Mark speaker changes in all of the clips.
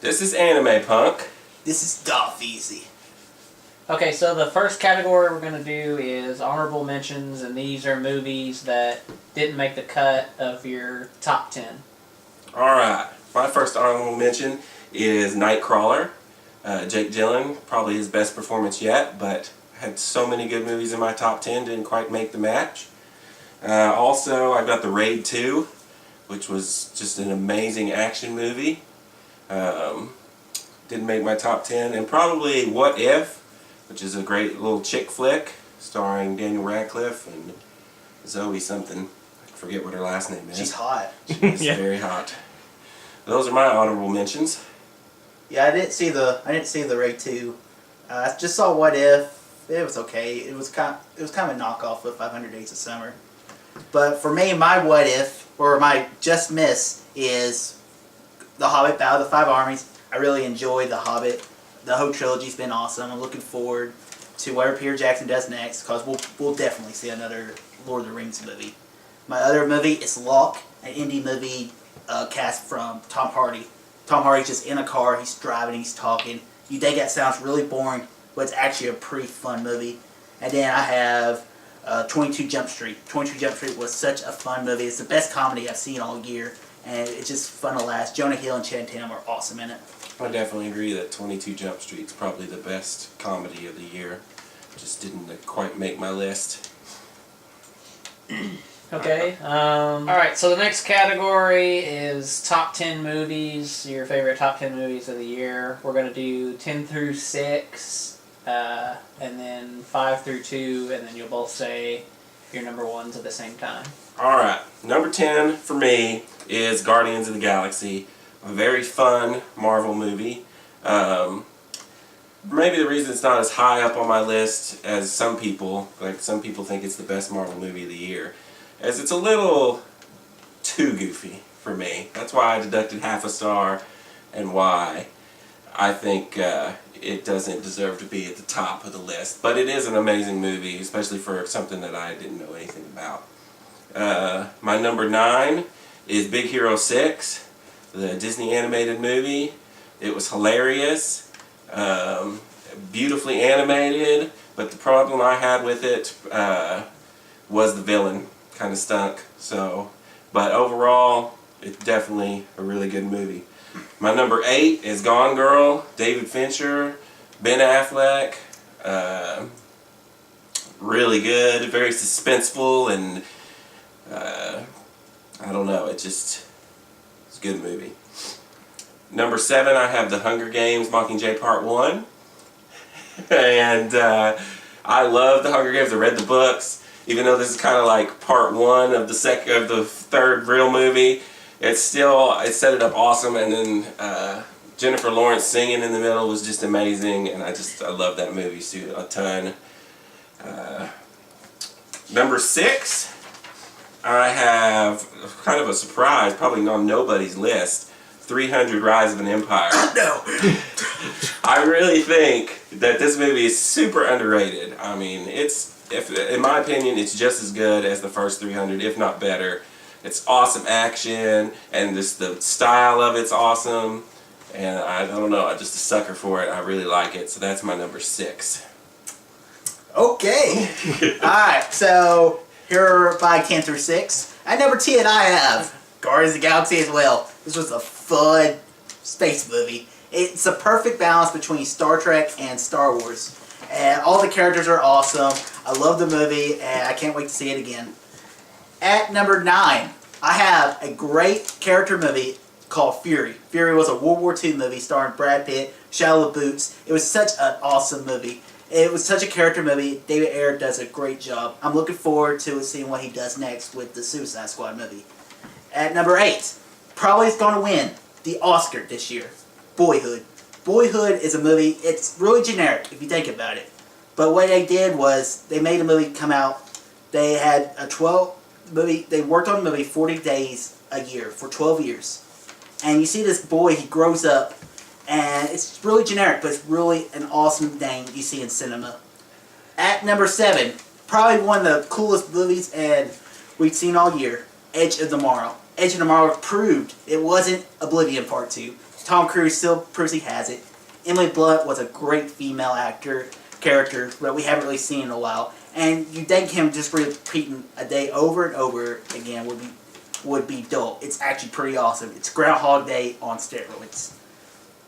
Speaker 1: This is Anime Punk.
Speaker 2: This is Darth Easy.
Speaker 3: Okay, so the first category we're going to do is honorable mentions, and these are movies that didn't make the cut of your top 10.
Speaker 1: Alright, my first honorable mention is Nightcrawler. Jake Gyllenhaal, probably his best performance yet, but had so many good movies in my top 10, didn't quite make the match. Also, I've got The Raid 2, which was just an amazing action movie. Didn't make my top 10. And probably What If, which is a great little chick flick starring Daniel Radcliffe and Zoe something. I forget what her last name is.
Speaker 2: She's hot.
Speaker 1: She's very hot. Those are my honorable mentions.
Speaker 2: Yeah, I didn't see the Raid 2. I just saw What If. It was okay. It was kind of a knockoff of 500 Days of Summer. But for me, my What If, or my just miss, is The Hobbit: Battle of the Five Armies. I really enjoyed The Hobbit. The whole trilogy's been awesome. I'm looking forward to whatever Peter Jackson does next, because we'll definitely see another Lord of the Rings movie. My other movie is Locke, an indie movie cast from Tom Hardy. Tom Hardy's just in a car, he's driving, he's talking. You think that sounds really boring, but it's actually a pretty fun movie. And then I have 22 Jump Street. 22 Jump Street was such a fun movie. It's the best comedy I've seen all year, and it's just fun to last. Jonah Hill and Channing Tatum are awesome in it.
Speaker 1: I definitely agree that 22 Jump Street's probably the best comedy of the year. Just didn't quite make my list.
Speaker 3: Okay. Alright, so the next category is top 10 movies, your favorite top 10 movies of the year. We're going to do 10 through 6, and then 5 through 2, and then you'll both say your number ones at the same time.
Speaker 1: Alright, number 10 for me is Guardians of the Galaxy. A very fun Marvel movie. Maybe the reason it's not as high up on my list as some people, like some people think it's the best Marvel movie of the year, as it's a little too goofy for me. That's why I deducted half a star, and why I think it doesn't deserve to be at the top of the list. But it is an amazing movie, especially for something that I didn't know anything about. My number 9 is Big Hero 6, the Disney animated movie. It was hilarious, beautifully animated, but the problem I had with it was the villain. Kind of stunk. But overall, it's definitely a really good movie. My number 8 is Gone Girl, David Fincher, Ben Affleck. Really good, very suspenseful, and I don't know, it's a good movie. Number 7, I have The Hunger Games, Mockingjay Part 1. And I love The Hunger Games. I read the books. Even though this is kind of like part 1 of the third real movie, it set it up awesome. And then Jennifer Lawrence singing in the middle was just amazing, and I love that movie a ton. Number 6, I have kind of a surprise, probably on nobody's list. 300: Rise of an Empire.
Speaker 2: No!
Speaker 1: I really think that this movie is super underrated. I mean, in my opinion, it's just as good as the first 300, if not better. It's awesome action, and the style of it's awesome. And I don't know, I'm just a sucker for it. I really like it. So that's my number 6.
Speaker 2: Okay. Alright, so here are my 10 through 6. At number 10, I have Guardians of the Galaxy as well. This was a fun space movie. It's a perfect balance between Star Trek and Star Wars. And all the characters are awesome. I love the movie, and I can't wait to see it again. At number 9, I have a great character movie called Fury. Fury was a World War II movie starring Brad Pitt, Shia LaBeouf. It was such an awesome movie. It was such a character movie. David Ayer does a great job. I'm looking forward to seeing what he does next with the Suicide Squad movie. At number 8, probably is going to win the Oscar this year, Boyhood. Boyhood is a movie, it's really generic if you think about it. But what they did was, they made a movie come out, they had they worked on the movie 40 days a year for 12 years. And you see this boy, he grows up, and it's really generic, but it's really an awesome thing you see in cinema. At number 7, probably one of the coolest movies and we've seen all year, Edge of Tomorrow. Edge of Tomorrow proved it wasn't Oblivion Part 2. Tom Cruise still proves he has it. Emily Blunt was a great female character that we haven't really seen in a while. And you think him just repeating a day over and over again would be dull. It's actually pretty awesome. It's Groundhog Day on steroids.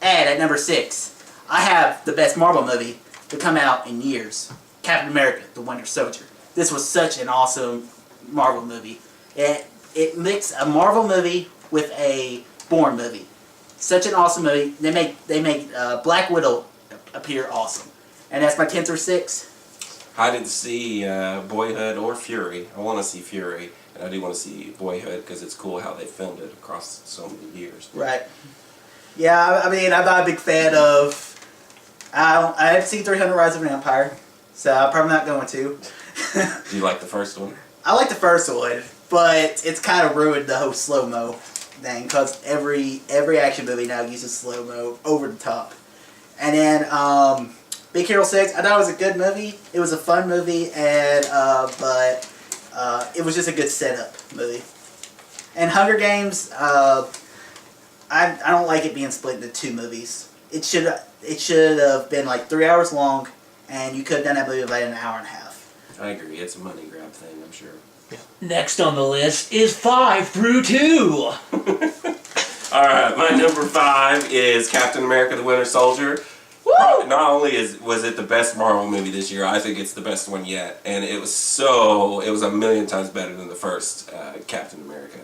Speaker 2: And at number 6, I have the best Marvel movie to come out in years. Captain America, The Winter Soldier. This was such an awesome Marvel movie. It mixed a Marvel movie with a Bourne movie. Such an awesome movie. They make Black Widow appear awesome. And that's my 10 through 6.
Speaker 1: I didn't see Boyhood or Fury. I want to see Fury, and I do want to see Boyhood because it's cool how they filmed it across so many years.
Speaker 2: Right. Yeah, I mean, I'm not a big fan of... I haven't seen 300 Rise of an Empire, so I'm probably not going to.
Speaker 1: Do you like the first one?
Speaker 2: I like the first one, but it's kind of ruined the whole slow-mo thing, because every action movie now uses slow-mo over the top. And then, Big Hero 6, I thought it was a good movie. It was a fun movie, and but it was just a good setup movie. And Hunger Games, I don't like it being split into 2 movies. It should have been like 3 hours long, and you could have done that movie in about an hour and a half.
Speaker 1: I agree. It's a money grab thing, I'm sure.
Speaker 3: Next on the list is 5 through 2.
Speaker 1: Alright, my number 5 is Captain America the Winter Soldier.
Speaker 2: Woo!
Speaker 1: Not only was it the best Marvel movie this year, I think it's the best one yet. And it was a million times better than the first Captain America.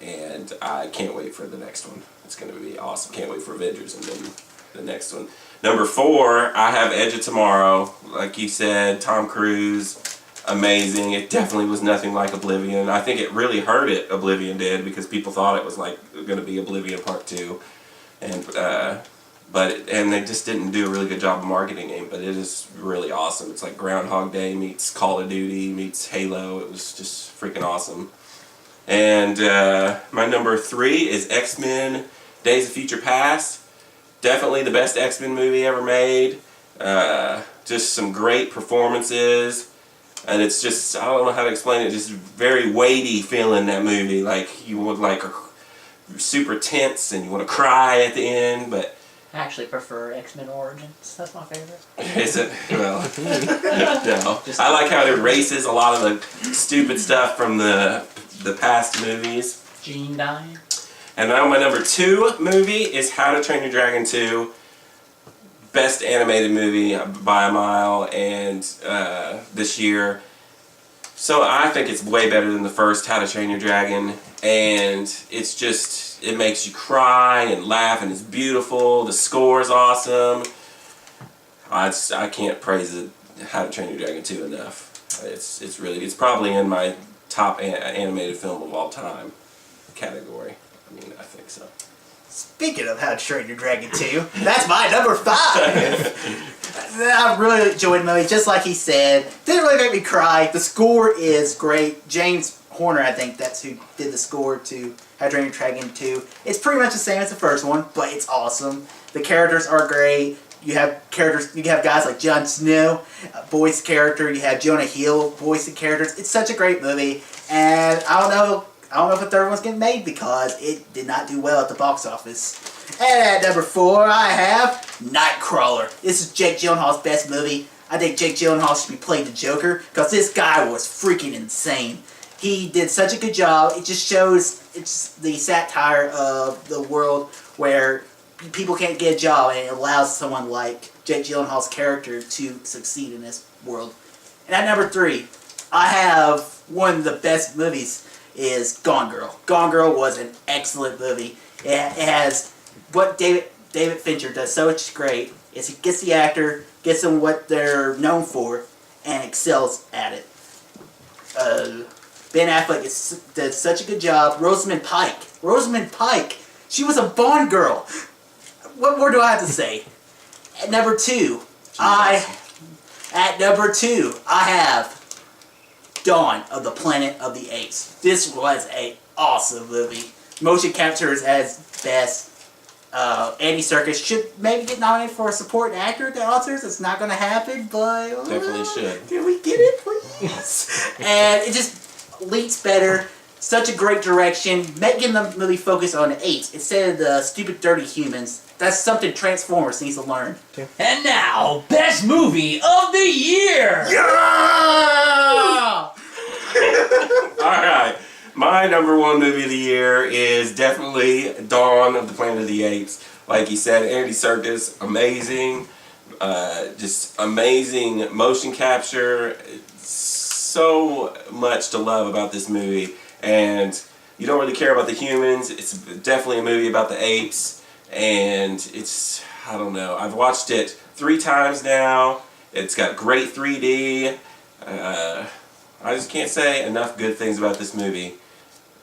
Speaker 1: And I can't wait for the next one. It's going to be awesome. Can't wait for Avengers and then the next one. Number 4, I have Edge of Tomorrow. Like you said, Tom Cruise, amazing. It definitely was nothing like Oblivion. I think it really hurt it, Oblivion did, because people thought it was like going to be Oblivion Part 2. And and they just didn't do a really good job of marketing it, but it is really awesome. It's like Groundhog Day meets Call of Duty meets Halo. It was just freaking awesome. And my number 3 is X-Men Days of Future Past. Definitely the best X-Men movie ever made. Just some great performances. And it's just, I don't know how to explain it, just very weighty feeling, that movie. Like, you would like super tense and you want to cry at the end, but
Speaker 3: I actually prefer X-Men Origins. That's my favorite.
Speaker 1: is it? Well, no. I like how it erases a lot of the stupid stuff from the past movies.
Speaker 3: Gene dying.
Speaker 1: And now my number 2 movie is How to Train Your Dragon 2. Best animated movie by a mile, and this year. So I think it's way better than the first How to Train Your Dragon, and it's just, it makes you cry and laugh, and it's beautiful. The score is awesome. I can't praise it, How to Train Your Dragon 2 enough. It's probably in my top animated film of all time category. I mean, I think so.
Speaker 2: Speaking of How to Train Your Dragon 2, that's my number 5. I really enjoyed the movie, just like he said. Didn't really make me cry. The score is great. James Horner, I think that's who did the score to How to Train Your Dragon 2. It's pretty much the same as the first one, but it's awesome. The characters are great. You have guys like Jon Snow, voice character. You have Jonah Hill, voicing characters. It's such a great movie, and I don't know if a third one's getting made because it did not do well at the box office. And at number 4, I have Nightcrawler. This is Jake Gyllenhaal's best movie. I think Jake Gyllenhaal should be playing the Joker because this guy was freaking insane. He did such a good job. It just shows it's the satire of the world where people can't get a job, and it allows someone like Jake Gyllenhaal's character to succeed in this world. And at number 3, I have one of the best movies is Gone Girl. Gone Girl was an excellent movie. It has what David Fincher does so much great is he gets the actor, gets them what they're known for, and excels at it. Ben Affleck did such a good job. Rosamund Pike. She was a Bond girl. What more do I have to say? At number 2, I have Dawn of the Planet of the Apes. This was an awesome movie. Motion capture is at its best. Andy Serkis should maybe get nominated for a supporting actor at the Oscars. It's not going to happen, but
Speaker 1: Definitely should.
Speaker 2: Can we get it, please? And it just leaks better. Such a great direction, making the movie focus on the apes instead of the stupid, dirty humans. That's something Transformers needs to learn.
Speaker 3: And now, best movie of the year!
Speaker 2: Yeah!
Speaker 1: Alright, my number one movie of the year is definitely Dawn of the Planet of the Apes. Like you said, Andy Serkis, amazing. Just amazing motion capture. So much to love about this movie. And you don't really care about the humans. It's definitely a movie about the apes. And it's, I don't know, I've watched it 3 times now. It's got great 3D. I just can't say enough good things about this movie.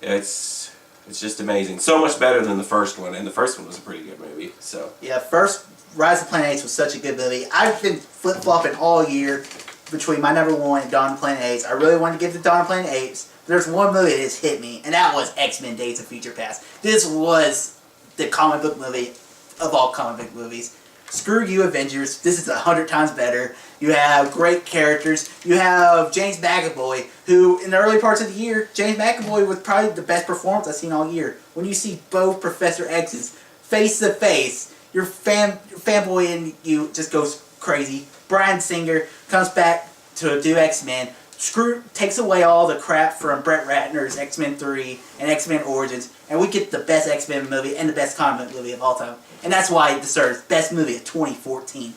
Speaker 1: It's just amazing. So much better than the first one, and the first one was a pretty good movie. So
Speaker 2: Yeah, first Rise of the Planet of the Apes was such a good movie. I've been flip-flopping all year between my number one and Dawn of the Planet of the Apes. I really wanted to give it to Dawn of the Planet of the Apes. There's one movie that has hit me, and that was X-Men Days of Future Past. This was the comic book movie of all comic book movies. Screw you, Avengers. This is 100 times better. You have great characters. You have James McAvoy, who, in the early parts of the year, James McAvoy was probably the best performance I've seen all year. When you see both Professor X's face to face, your fanboy in you just goes crazy. Bryan Singer comes back to do X-Men. Takes away all the crap from Brett Ratner's X-Men 3 and X-Men Origins, and we get the best X-Men movie and the best comic book movie of all time. And that's why it deserves Best Movie of 2014.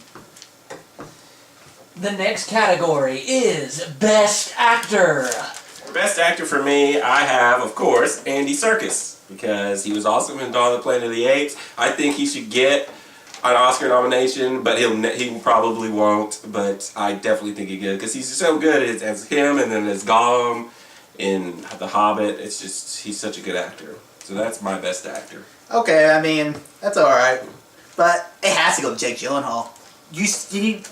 Speaker 3: The next category is Best Actor.
Speaker 1: Best actor for me, I have, of course, Andy Serkis. Because he was awesome in Dawn of the Planet of the Apes. I think he should get an Oscar nomination, but he probably won't. But I definitely think he could, because he's so good as him, and then as Gollum in The Hobbit. It's just, he's such a good actor. So that's my best actor.
Speaker 2: Okay, I mean, that's alright. But it has to go to Jake Gyllenhaal.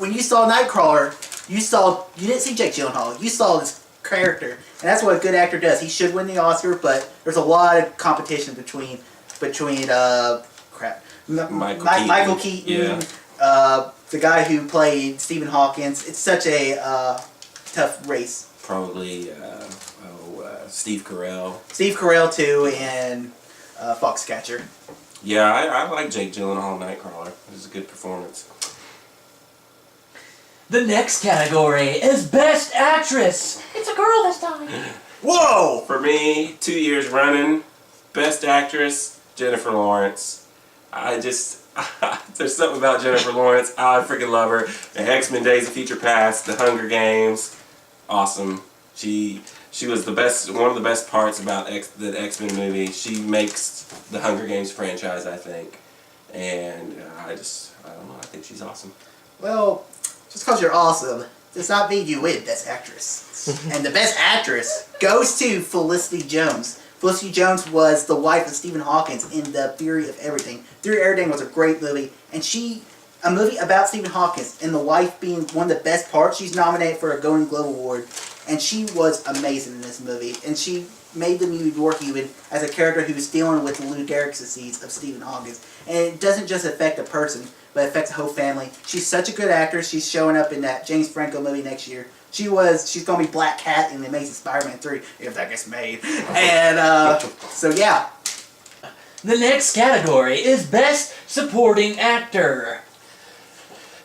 Speaker 2: When you saw Nightcrawler, you didn't see Jake Gyllenhaal. You saw this character. And that's what a good actor does. He should win the Oscar, but there's a lot of competition between Michael Keaton,
Speaker 1: Yeah.
Speaker 2: the guy who played Stephen Hawkins. It's such a tough race.
Speaker 1: Probably Steve Carell.
Speaker 2: Steve Carell too, and Foxcatcher.
Speaker 1: Yeah, I like Jake Gyllenhaal Nightcrawler. It was a good performance.
Speaker 3: The next category is Best Actress. It's a girl this time.
Speaker 2: Whoa!
Speaker 1: For me, 2 years running, best actress, Jennifer Lawrence. There's something about Jennifer Lawrence. I freaking love her. The X-Men Days of Future Past, The Hunger Games, awesome. She was the best, one of the best parts about the X-Men movie. She makes the Hunger Games franchise, I think. And I don't know, I think she's awesome.
Speaker 2: Well, just because you're awesome does not mean you win Best Actress. And the Best Actress goes to Felicity Jones. Felicity Jones was the wife of Stephen Hawkins in The Theory of Everything. Theory of Everything was a great movie, and a movie about Stephen Hawkins and the wife being one of the best parts. She's nominated for a Golden Globe Award, and she was amazing in this movie. And she made the movie work even as a character who was dealing with the Lou Gehrig's of Stephen Hawkins. And it doesn't just affect a person, but it affects the whole family. She's such a good actress. She's showing up in that James Franco movie next year. She's going to be Black Cat in the Amazing Spider-Man 3, if that gets made. And, so yeah.
Speaker 3: The next category is Best Supporting Actor.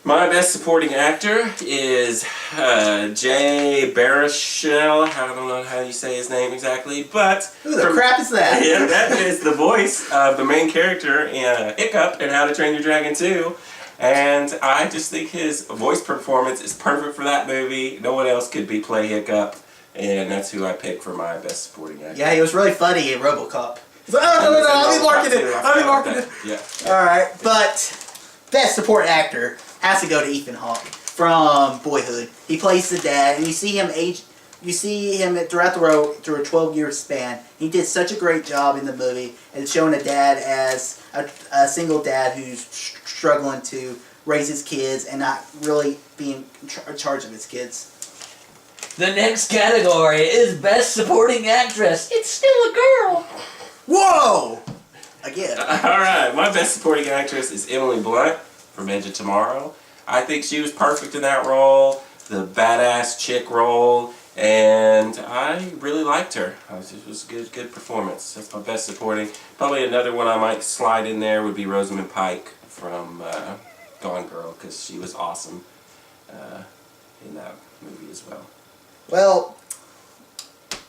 Speaker 1: My best supporting actor is Jay Baruchel. I don't know how you say his name exactly, but...
Speaker 2: Who the crap is that?
Speaker 1: Yeah, that is the voice of the main character in Hiccup in How to Train Your Dragon 2. And I just think his voice performance is perfect for that movie. No one else could play Hiccup, and that's who I pick for my best supporting actor.
Speaker 2: Yeah, he was really funny in RoboCop. He's like, oh, no, I'll be marking it. I'll be marking it.
Speaker 1: Yeah.
Speaker 2: Alright, but best support actor has to go to Ethan Hawke from Boyhood. He plays the dad, and you see him throughout the road through a 12-year span. He did such a great job in the movie and showing a dad as a single dad who's struggling to raise his kids and not really being in charge of his kids.
Speaker 3: The next category is Best Supporting Actress. It's still a girl.
Speaker 2: Whoa! Again.
Speaker 1: Alright, my best supporting actress is Emily Blunt from Edge of Tomorrow. I think she was perfect in that role, the badass chick role, and I really liked her. It was a good performance. That's my best supporting. Probably another one I might slide in there would be Rosamund Pike from Gone Girl, because she was awesome in that movie as well.
Speaker 2: Well,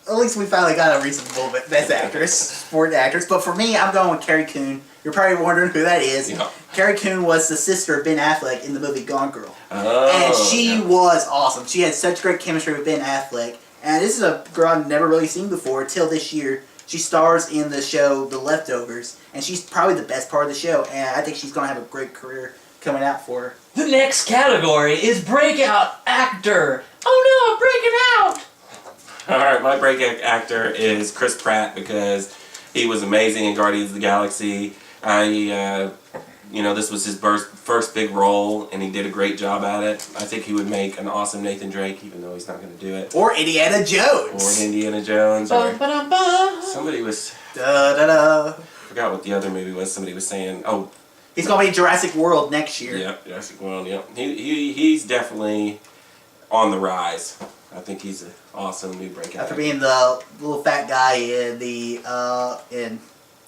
Speaker 2: at least we finally got a reasonable best actress, supporting actress. But for me, I'm going with Carrie Coon. You're probably wondering who that is.
Speaker 1: Yeah.
Speaker 2: Carrie Coon was the sister of Ben Affleck in the movie Gone Girl.
Speaker 1: Oh,
Speaker 2: And she
Speaker 1: yeah.
Speaker 2: was awesome. She had such great chemistry with Ben Affleck. And this is a girl I've never really seen before until this year. She stars in the show The Leftovers. And she's probably the best part of the show. And I think she's going to have a great career coming out for her.
Speaker 3: The next category is breakout actor. Oh no, I'm breaking out!
Speaker 1: Alright, my breakout actor is Chris Pratt, because he was amazing in Guardians of the Galaxy. This was his first big role, and he did a great job at it. I think he would make an awesome Nathan Drake, even though he's not going to do it.
Speaker 2: Or Indiana Jones.
Speaker 1: Or Indiana Jones. Or
Speaker 3: Ba-ba-da-ba.
Speaker 1: somebody was...
Speaker 2: Da-da-da.
Speaker 1: I forgot what the other movie was. Somebody was saying... Oh,
Speaker 2: He's going to be Jurassic World next year.
Speaker 1: yeah, Jurassic World, yeah. He's definitely on the rise. I think he's an awesome new breakout
Speaker 2: After
Speaker 1: actor.
Speaker 2: being the little fat guy in the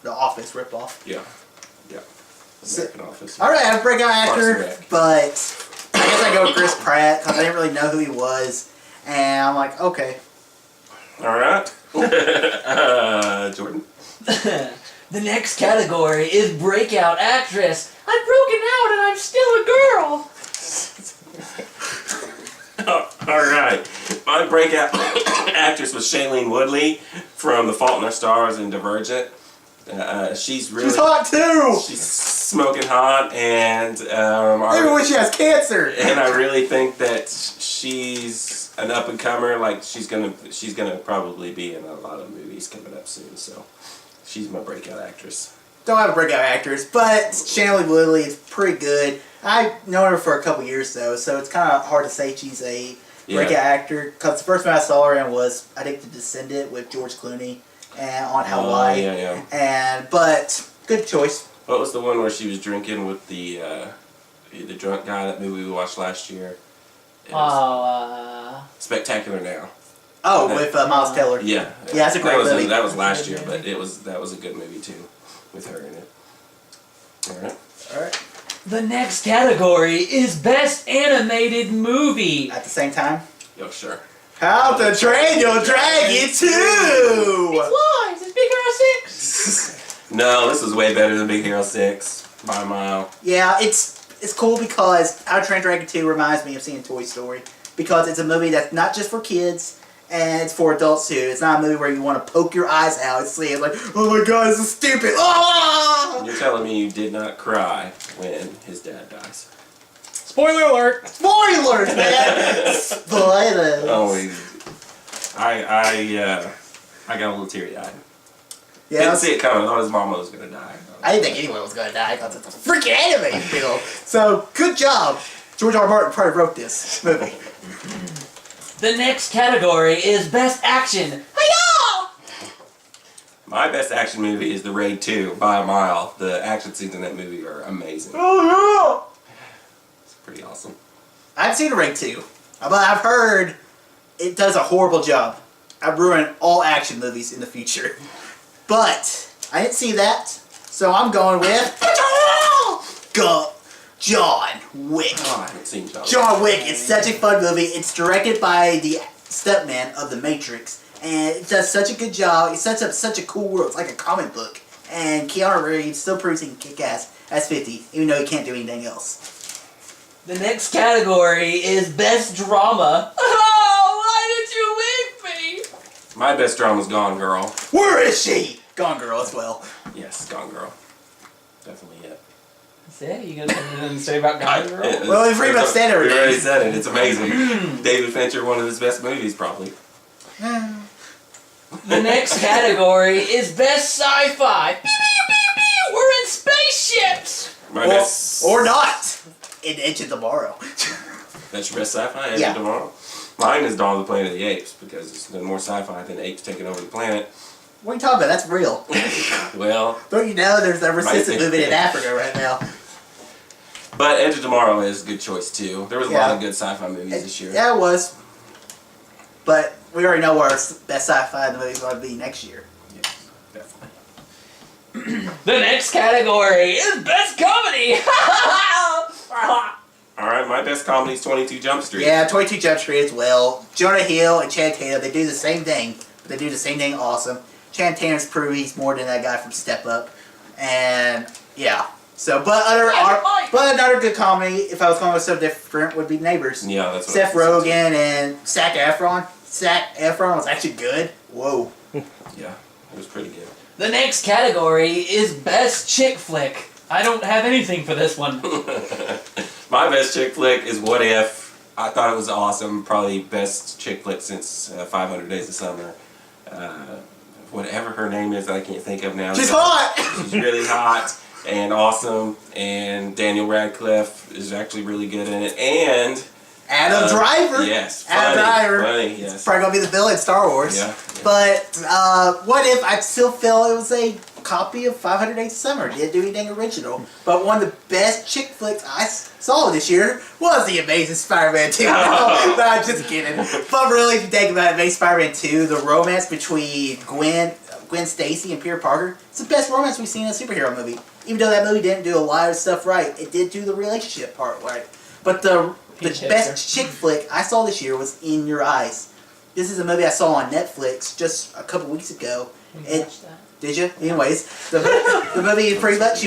Speaker 2: Office ripoff.
Speaker 1: Yeah. American Office.
Speaker 2: All right, I have a breakout
Speaker 1: Parks and
Speaker 2: actor,
Speaker 1: Rec.
Speaker 2: but I guess I go with Chris Pratt because I didn't really know who he was, and I'm like, okay.
Speaker 1: Alright. Jordan?
Speaker 3: The next category is breakout actress. I'm broken out and I'm still a girl.
Speaker 1: Alright. My breakout actress was Shailene Woodley from The Fault in Our Stars and Divergent. She's really...
Speaker 2: She's hot too!
Speaker 1: She's smoking hot, and
Speaker 2: Even when she has cancer!
Speaker 1: and I really think that she's an up and comer. Like she's gonna probably be in a lot of movies coming up soon. So she's my breakout actress.
Speaker 2: Don't have a breakout actress, but Shailene Woodley is pretty good. I've known her for a couple years though, so it's kind of hard to say she's a breakout actor. Because the first one I saw her in was, I think, The Descendant with George Clooney and on Hawaii. But good choice.
Speaker 1: What was the one where she was drinking with the drunk guy? That movie we watched last year. It was Spectacular Now.
Speaker 2: Oh, with Miles Teller.
Speaker 1: Yeah,
Speaker 2: that's a great movie.
Speaker 1: That was last year, but that was a good movie too, with her in it. All right.
Speaker 3: The next category is best animated movie.
Speaker 2: At the same time,
Speaker 1: Yo, sure.
Speaker 2: How to Train Your Dragon 2!
Speaker 3: Flies. It's Big Hero 6.
Speaker 1: No, this is way better than Big Hero 6 by a mile.
Speaker 2: Yeah, it's cool because How to Train Your Dragon 2 reminds me of seeing Toy Story. Because it's a movie that's not just for kids, and it's for adults too. It's not a movie where you want to poke your eyes out and see it like, oh my god, this is stupid! Ah!
Speaker 1: You're telling me you did not cry when his dad dies?
Speaker 3: Spoiler alert.
Speaker 2: Spoilers, man! Spoilers!
Speaker 1: Oh, I got a little teary-eyed.
Speaker 2: Yeah,
Speaker 1: Didn't see it coming. I thought his mama was gonna die.
Speaker 2: I didn't think anyone was going to die because it's a freaking anime film. So, good job. George R. R. Martin probably wrote this movie.
Speaker 3: The next category is best action. Hi-yah!
Speaker 1: My best action movie is The Raid 2 by a mile. The action scenes in that movie are amazing.
Speaker 2: Oh,
Speaker 1: It's pretty awesome.
Speaker 2: yeah! I've seen Raid 2, but I've heard it does a horrible job. I've ruined all action movies in the future. But I didn't see that, so I'm going with John Wick.
Speaker 1: Oh, I haven't seen John.
Speaker 2: John Wick is such a fun movie. It's directed by the stuntman of The Matrix, and it does such a good job. It sets up such a cool world. It's like a comic book. And Keanu Reeves still proves he can kick ass as 50, even though he can't do anything else.
Speaker 3: The next category is best drama. Oh, why did you leave me?
Speaker 1: My best drama's Gone Girl.
Speaker 2: Where is she? Gone Girl as well.
Speaker 1: Yes, Gone Girl. Definitely it.
Speaker 3: Say, you got something to say about Gone Girl?
Speaker 2: Well, we've pretty much said
Speaker 1: We
Speaker 2: everything.
Speaker 1: already said it. It's amazing. David Fincher, one of his best movies, probably.
Speaker 3: The next category is best sci-fi. Pew, pew, pew, pew. We're in spaceships.
Speaker 1: My best.
Speaker 2: Or not. In Edge of Tomorrow.
Speaker 1: That's your best sci-fi? Edge
Speaker 2: Yeah.
Speaker 1: of Tomorrow? Mine is Dawn of the Planet of the Apes, because it's been more sci-fi than apes taking over the planet.
Speaker 2: What are you talking about? That's real.
Speaker 1: Well,
Speaker 2: Don't you know there's a resistance
Speaker 1: be.
Speaker 2: movement in Africa right now?
Speaker 1: but Edge of Tomorrow is a good choice, too. There was a lot
Speaker 2: Yeah.
Speaker 1: of good sci-fi movies this year.
Speaker 2: Yeah, it was. But we already know what our best sci-fi movie is going to be next year.
Speaker 1: Yes, definitely.
Speaker 3: The next category is best comedy.
Speaker 1: All right, my best comedy is 22 Jump Street.
Speaker 2: Yeah, 22 Jump Street as well. Jonah Hill and Channing Tatum, they do the same thing, but they do the same thing awesome. Channing Tatum's proved he's more than that guy from Step Up, and yeah. So, but another good comedy, if I was going with something different, would be Neighbors.
Speaker 1: Yeah, that's what
Speaker 2: Seth Rogen and Zac Efron. Zac Efron was actually good. Whoa.
Speaker 1: Yeah, it was pretty good.
Speaker 3: The next category is best chick flick. I don't have anything for this one.
Speaker 1: My best chick flick is What If. I thought it was awesome. Probably best chick flick since 500 Days of Summer. Whatever her name is, I can't think of now.
Speaker 2: She's hot!
Speaker 1: She's really hot and awesome. And Daniel Radcliffe is actually really good in it. And
Speaker 2: Adam Driver.
Speaker 1: Yes.
Speaker 2: Adam Driver.
Speaker 1: Funny, yes.
Speaker 2: It's probably going to be the villain in Star Wars.
Speaker 1: Yeah.
Speaker 2: But What If, I still feel it was a copy of 500 Days of Summer. Didn't do anything original. But one of the best chick flicks I saw this year was The Amazing Spider-Man 2. No, I'm just kidding. But really, if you think about it, Amazing Spider-Man 2, the romance between Gwen Stacy and Peter Parker, it's the best romance we've seen in a superhero movie. Even though that movie didn't do a lot of stuff right, it did do the relationship part right. But the best chick flick I saw this year was In Your Eyes. This is a movie I saw on Netflix just a couple weeks ago. Did you? Anyways, the movie pretty much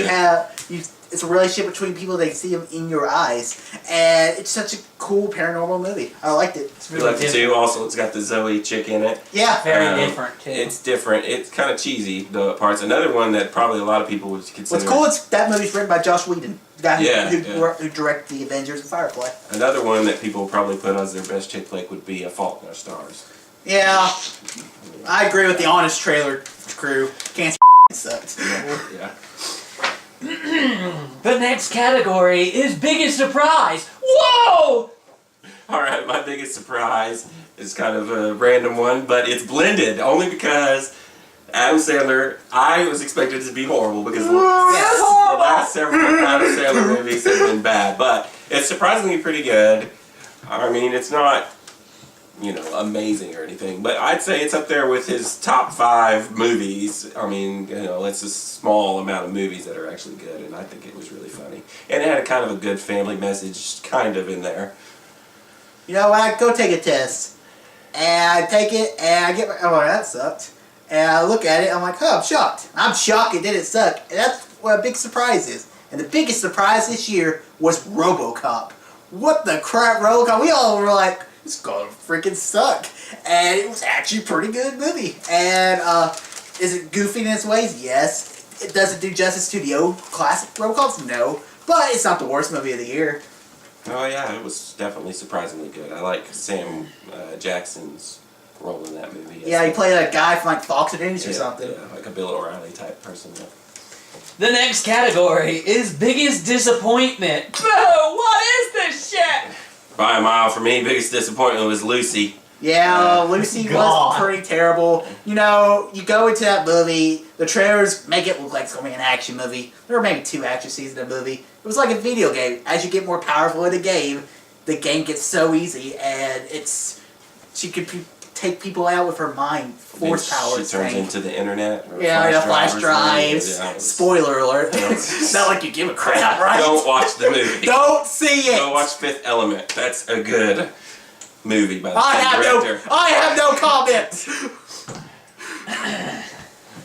Speaker 2: it's a relationship between people. They see them in your eyes, and it's such a cool paranormal movie. I liked it.
Speaker 3: It's
Speaker 1: We liked it too. Also, it's got the Zoe chick in it.
Speaker 2: Yeah,
Speaker 3: very different too.
Speaker 1: It's different. It's kind of cheesy, the parts. Another one that probably a lot of people would consider.
Speaker 2: What's cool is that movie's written by Joss Whedon, the guy who directed The Avengers and Firefly.
Speaker 1: Another one that people probably put as their best chick flick would be A Fault in Our Stars.
Speaker 2: Yeah, I agree with the Honest Trailer crew. Can't sucked.
Speaker 1: Yeah.
Speaker 3: The next category is biggest surprise. Whoa!
Speaker 1: All right, my biggest surprise is kind of a random one, but it's Blended only because Adam Sandler. I was expecting it to be horrible because the last several Adam Sandler movies have been bad, but it's surprisingly pretty good. I mean, it's not, amazing or anything, but I'd say it's up there with his top 5 movies. I mean, it's a small amount of movies that are actually good, and I think it was really funny. And it had a kind of a good family message kind of in there.
Speaker 2: You know what? Go take a test. And I take it, and I get that sucked. And I look at it, I'm like, I'm shocked. I'm shocked it didn't suck. And that's what a big surprise is. And the biggest surprise this year was RoboCop. What the crap, RoboCop? We all were like, it's gonna freaking suck. And it was actually a pretty good movie. And is it goofy in its ways? Yes. It doesn't do justice to the old classic RoboCops? No. But it's not the worst movie of the year.
Speaker 1: Oh yeah, it was definitely surprisingly good. I like Sam Jackson's role in that movie.
Speaker 2: Yeah, he played a guy from like Fox News or something.
Speaker 1: Yeah, like a Bill O'Reilly type person. Yeah.
Speaker 3: The next category is biggest disappointment. Boo! What is this shit?
Speaker 1: By a mile for me, biggest disappointment was Lucy.
Speaker 2: Yeah, Lucy was pretty terrible. You go into that movie, the trailers make it look like it's going to be an action movie. There were maybe 2 action scenes in the movie. It was like a video game. As you get more powerful in the game gets so easy, and she could take people out with her mind, force power.
Speaker 1: She turns into the internet.
Speaker 2: Yeah, flash drives. Yeah, Spoiler alert. It's not like you give a crap, right?
Speaker 1: Don't watch the movie.
Speaker 2: Don't see it.
Speaker 1: Go watch Fifth Element. That's a good movie by the same director.
Speaker 2: I have no comment.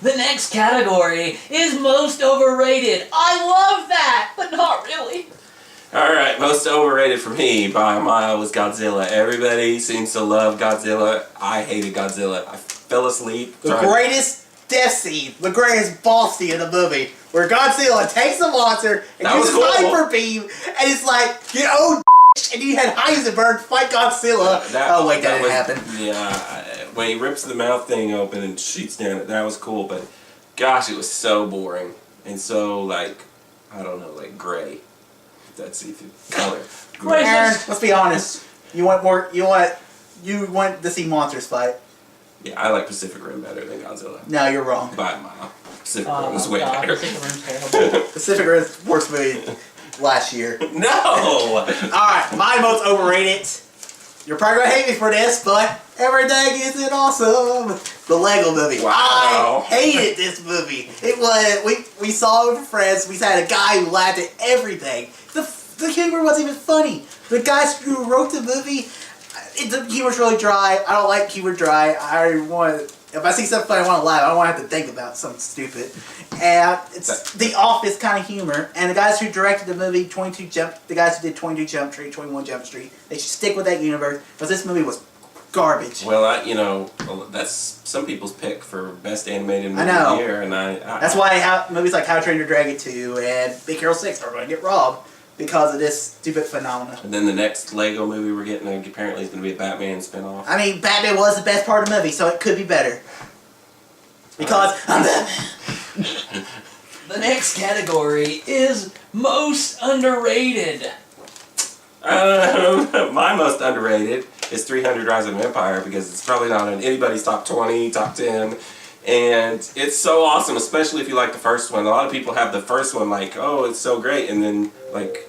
Speaker 3: The next category is most overrated. I love that, but not really.
Speaker 1: Alright, most overrated for me by a mile was Godzilla. Everybody seems to love Godzilla. I hated Godzilla. I fell asleep.
Speaker 2: The greatest death scene, the greatest boss scene in the movie, where Godzilla takes the monster and uses hyper beam, and it's like, and you had Heisenberg fight Godzilla. That didn't happen.
Speaker 1: Yeah, when he rips the mouth thing open and shoots down, that was cool, but gosh, it was so boring. And so, gray. That's the color.
Speaker 2: Aaron, let's be honest. You want to see monsters fight.
Speaker 1: Yeah, I like Pacific Rim better than Godzilla.
Speaker 2: No, you're wrong.
Speaker 1: By a mile. Pacific Rim was way better.
Speaker 3: Pacific Rim's terrible.
Speaker 2: Pacific Rim's worst movie last year.
Speaker 1: No!
Speaker 2: Alright, my most overrated You're probably gonna hate me for this, but Everything Isn't Awesome. The Lego Movie.
Speaker 1: Wow.
Speaker 2: I hated this movie. It was we saw it with friends. We had a guy who laughed at everything. The humor wasn't even funny. The guys who wrote the movie, the humor's really dry. I don't like humor dry. If I see something funny, I want to laugh. I don't want to have to think about something stupid. And it's the Office kind of humor. And the guys who directed the movie, the guys who did 22 Jump Street, 21 Jump Street, they should stick with that universe because this movie was garbage.
Speaker 1: Well, that's some people's pick for best animated movie
Speaker 2: I know.
Speaker 1: of the year, and
Speaker 2: That's why movies like How to Train Your Dragon 2 and Big Hero 6 are going to get robbed because of this stupid phenomenon.
Speaker 1: And then the next Lego movie we're getting apparently is going to be a Batman spinoff.
Speaker 2: I mean, Batman was the best part of the movie, so it could be better. Because I'm Batman.
Speaker 3: The next category is most underrated.
Speaker 1: My most underrated is 300 Rise of an Empire because it's probably not in anybody's top 20, top 10. And it's so awesome, especially if you like the first one. A lot of people have the first one like, oh, it's so great. And then, like,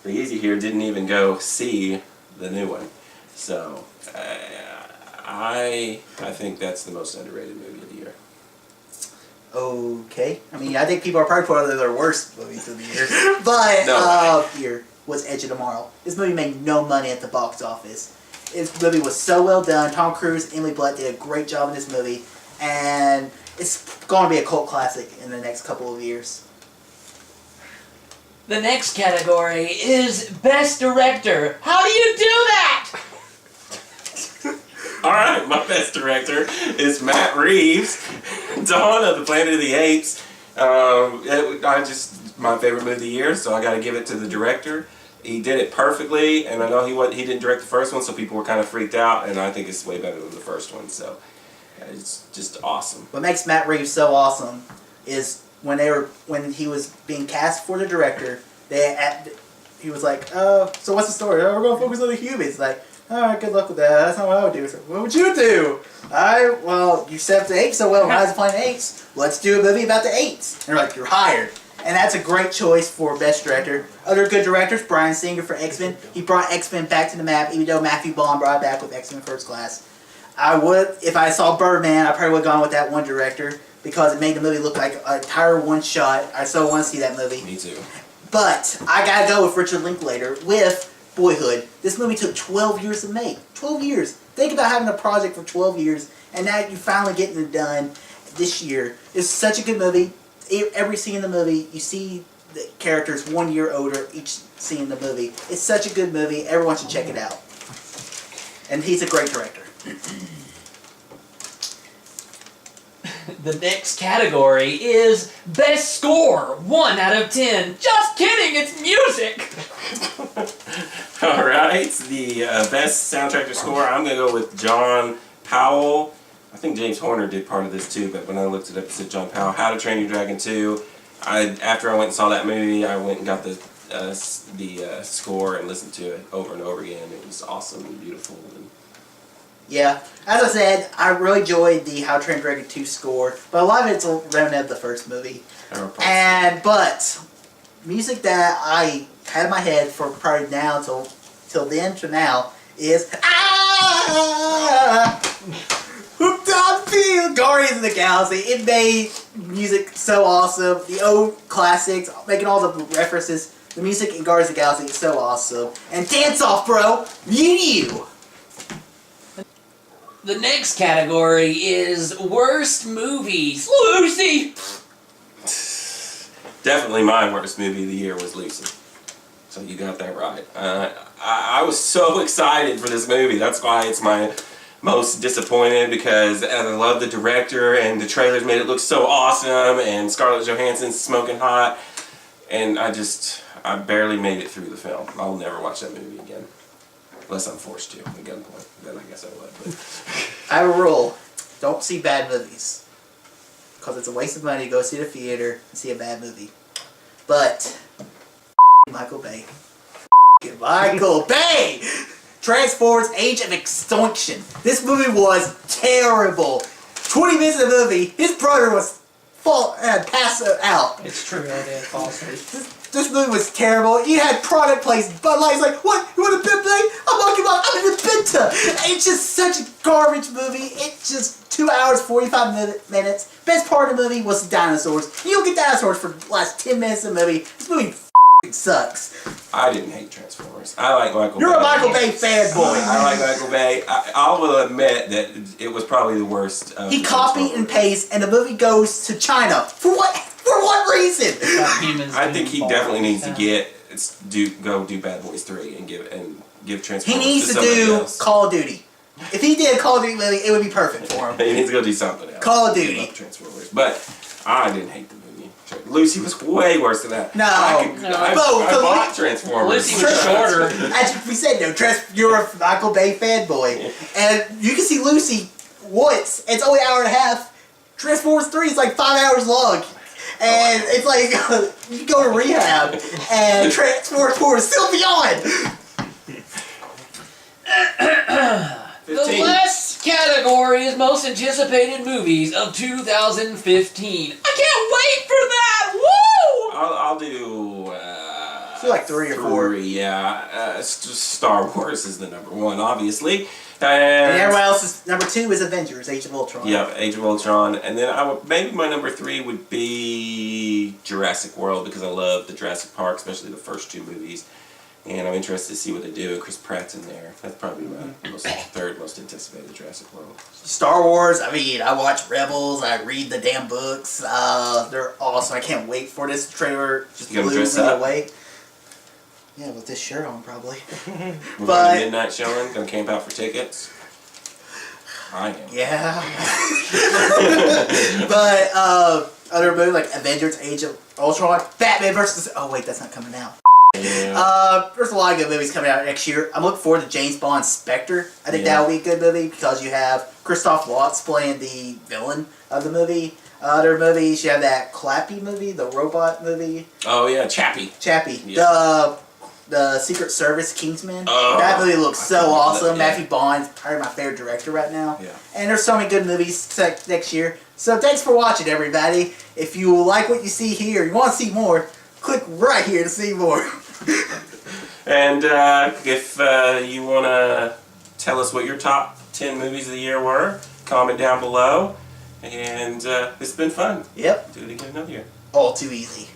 Speaker 1: the Easy here didn't even go see the new one. So, I think that's the most underrated movie of the year.
Speaker 2: Okay. I mean, I think people are probably putting their worst movies of the year. But, here was Edge of Tomorrow. This movie made no money at the box office. This movie was so well done. Tom Cruise, Emily Blunt did a great job in this movie. And it's going to be a cult classic in the next couple of years.
Speaker 3: The next category is Best Director. How do you do that?
Speaker 1: Alright, my best director is Matt Reeves. Dawn of the Planet of the Apes. My favorite movie of the year, so I got to give it to the director. He did it perfectly, and I know he didn't direct the first one, so people were kind of freaked out, and I think it's way better than the first one, so it's just awesome.
Speaker 2: What makes Matt Reeves so awesome is when he was being cast for the director, he was like, so what's the story? Oh, we're going to focus on the humans. Like, alright, good luck with that. That's not what I would do. So, what would you do? Well, you set up the apes so well, Rise of the Planet of the Apes. Let's do a movie about the apes. And they're like, you're hired. And that's a great choice for Best Director. Other good directors, Bryan Singer for X-Men. He brought X-Men back to the map, even though Matthew Vaughn brought it back with X-Men First Class. If I saw Birdman, I probably would have gone with that one director because it made the movie look like an entire one shot. I so want to see that movie.
Speaker 1: Me too.
Speaker 2: But I gotta go with Richard Linklater with Boyhood. This movie took 12 years to make. 12 years. Think about having a project for 12 years, and now you finally getting it done this year. It's such a good movie. Every scene in the movie, you see the characters 1 year older each scene in the movie. It's such a good movie. Everyone should check it out. And he's a great director.
Speaker 3: The next category is Best Score. 1 out of 10. Just kidding, it's music.
Speaker 1: Alright, the best soundtrack or score, I'm going to go with John Powell. I think James Horner did part of this too, but when I looked it up, it said John Powell. How to Train Your Dragon 2. After I went and saw that movie, I went and got the score and listened to it over and over again. It was awesome and beautiful.
Speaker 2: Yeah, as I said, I really enjoyed the How to Train Your Dragon 2 score, but a lot of it's a remnant of the first movie. But music that I had in my head for probably now till then to now is Hooked on Feel Guardians of the Galaxy. It made music so awesome. The old classics, making all the references. The music in Guardians of the Galaxy is so awesome. And Dance Off, bro! You!
Speaker 3: The next category is Worst Movies. Lucy!
Speaker 1: Definitely my worst movie of the year was Lucy. So you got that right. I was so excited for this movie. That's why it's my most disappointed, because I love the director and the trailers made it look so awesome and Scarlett Johansson's smoking hot. And I barely made it through the film. I'll never watch that movie again. Unless I'm forced to at gunpoint. Then I guess I would. But.
Speaker 2: I have a rule. Don't see bad movies. Because it's a waste of money to go see the theater and see a bad movie. But Michael Bay. Michael Bay! Transformers Age of Extinction. This movie was terrible. 20 minutes of the movie, his brother was passed out.
Speaker 3: It's true, I did fall asleep.
Speaker 2: This movie was terrible. You had product placed, Bud Light's like, what? You want a Bud Light? I'm not giving fuck? I'm in the Pinta. It's just such a garbage movie. It's just 2 hours, 45 minutes. Best part of the movie was the dinosaurs. You don't get dinosaurs for the last 10 minutes of the movie. This movie f***ing sucks.
Speaker 1: I didn't hate Transformers. I like Michael
Speaker 2: You're
Speaker 1: Bay.
Speaker 2: a Michael Bay fanboy.
Speaker 1: I like Michael Bay. I will admit that it was probably the worst. Of
Speaker 2: He
Speaker 1: the
Speaker 2: copied and pastes, and the movie goes to China. For what? For what reason?
Speaker 1: I think he definitely needs to go do Bad Boys 3 and give Transformers.
Speaker 2: He needs to
Speaker 1: somebody
Speaker 2: do
Speaker 1: else.
Speaker 2: Call of Duty. If he did a Call of Duty movie, it would be perfect for him.
Speaker 1: He needs to go do something else.
Speaker 2: Call of Duty.
Speaker 1: I love Transformers, but I didn't hate the movie. Lucy was way worse than that.
Speaker 2: No.
Speaker 1: I bought Transformers.
Speaker 3: Lucy was shorter.
Speaker 2: As we said, no, you're a Michael Bay fanboy. And you can see Lucy once. It's only an hour and a half. Transformers 3 is like 5 hours long. And it's like, you go to rehab, and Transformers 4 is still beyond.
Speaker 3: The last category is most anticipated movies of 2015. I can't wait for that! Woo!
Speaker 1: I'll do.
Speaker 2: So like 3 or 4.
Speaker 1: 3, yeah. Star Wars is the number 1, obviously.
Speaker 2: And everyone else's number 2 is Avengers: Age of Ultron.
Speaker 1: Yep, Age of Ultron, and then maybe my number 3 would be Jurassic World because I love the Jurassic Park, especially the first 2 movies, and I'm interested to see what they do. Chris Pratt's in there. That's probably my third most anticipated Jurassic World.
Speaker 2: Star Wars. I mean, I watch Rebels. I read the damn books. They're awesome. I can't wait for this trailer. Just
Speaker 1: You gonna
Speaker 2: blew
Speaker 1: dress
Speaker 2: me
Speaker 1: up?
Speaker 2: away. Yeah, with this shirt on, probably.
Speaker 1: We're
Speaker 2: But-
Speaker 1: going to midnight showing. Gonna camp out for tickets. I am.
Speaker 2: Yeah. But other movies like Avengers: Age of Ultron, Batman versus. Oh wait, that's not coming out.
Speaker 1: Yeah.
Speaker 2: There's a lot of good movies coming out next year. I'm looking forward to James Bond's Spectre. I think that will be a good movie because you have Christoph Waltz playing the villain of the movie. Other movies, you have that Clappy movie, the robot movie.
Speaker 1: Oh yeah, Chappie.
Speaker 2: Yeah. The Secret Service Kingsman.
Speaker 1: Oh,
Speaker 2: that movie looks so awesome.
Speaker 1: yeah.
Speaker 2: Matthew Bond's probably my favorite director right now.
Speaker 1: Yeah.
Speaker 2: And there's so many good movies next year. So thanks for watching, everybody. If you like what you see here, you want to see more, click right here to see more.
Speaker 1: And if you want to tell us what your top 10 movies of the year were, comment down below. And it's been fun.
Speaker 2: Yep.
Speaker 1: Do it again another year.
Speaker 2: All too easy.